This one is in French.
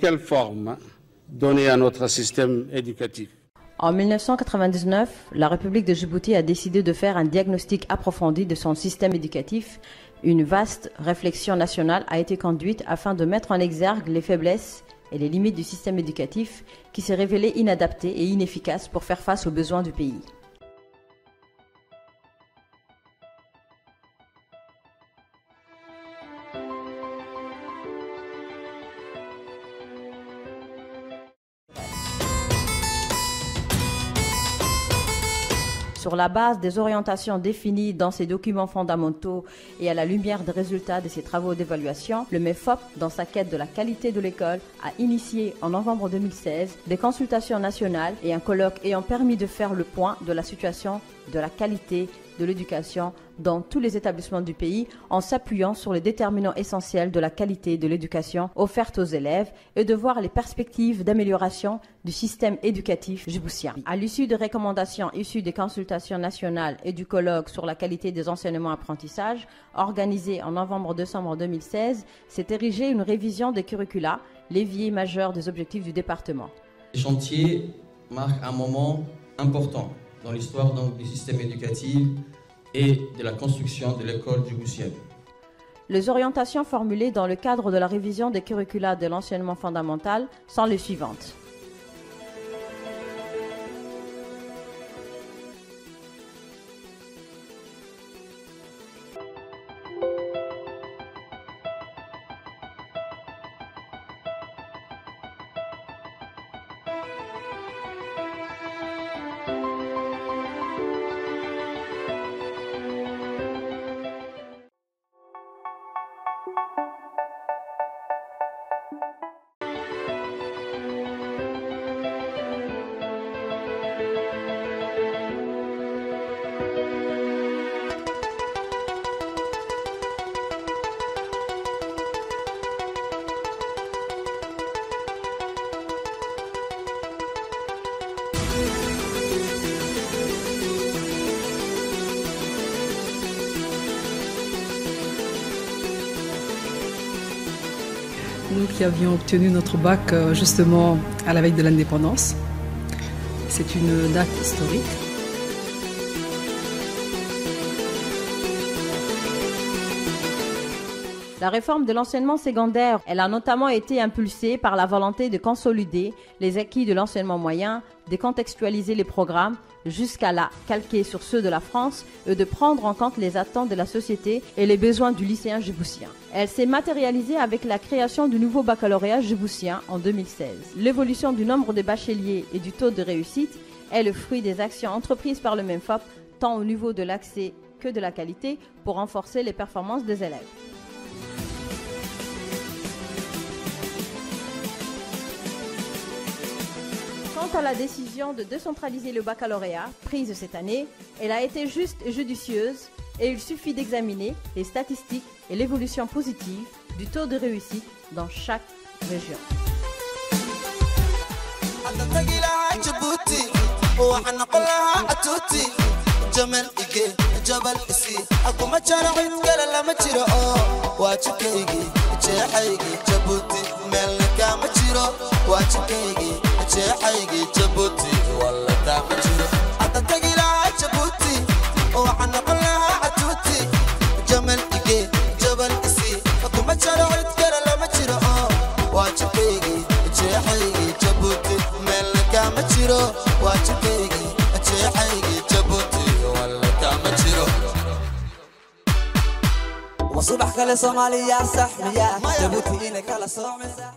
quelle forme donner à notre système éducatif. En 1999, la République de Djibouti a décidé de faire un diagnostic approfondi de son système éducatif. Une vaste réflexion nationale a été conduite afin de mettre en exergue les faiblesses et les limites du système éducatif qui s'est révélé inadapté et inefficace pour faire face aux besoins du pays. Sur la base des orientations définies dans ces documents fondamentaux et à la lumière des résultats de ces travaux d'évaluation, le MEFOP, dans sa quête de la qualité de l'école, a initié en novembre 2016 des consultations nationales et un colloque ayant permis de faire le point de la situation de la qualité de l'éducation dans tous les établissements du pays en s'appuyant sur les déterminants essentiels de la qualité de l'éducation offerte aux élèves et de voir les perspectives d'amélioration du système éducatif djiboutien. À l'issue des recommandations issues des consultations nationales et du colloque sur la qualité des enseignements-apprentissages organisé en novembre-décembre 2016, s'est érigée une révision des curricula, l'évier majeur des objectifs du département. Le chantier marque un moment important dans l'histoire du système éducatif et de la construction de l'école djiboutienne. Les orientations formulées dans le cadre de la révision des curricula de l'enseignement fondamental sont les suivantes. Nous qui avions obtenu notre bac justement à la veille de l'indépendance. C'est une date historique. La réforme de l'enseignement secondaire, elle a notamment été impulsée par la volonté de consolider les acquis de l'enseignement moyen, de contextualiser les programmes jusqu'à la calquer sur ceux de la France et de prendre en compte les attentes de la société et les besoins du lycéen djiboutien. Elle s'est matérialisée avec la création du nouveau baccalauréat djiboutien en 2016. L'évolution du nombre de bacheliers et du taux de réussite est le fruit des actions entreprises par le MEFOP, tant au niveau de l'accès que de la qualité, pour renforcer les performances des élèves. Quant à la décision de décentraliser le baccalauréat prise cette année, elle a été juste et judicieuse et il suffit d'examiner les statistiques et l'évolution positive du taux de réussite dans chaque région. وصبح كلا صومالي يا صاحبي يا جبوتي إنك على صومي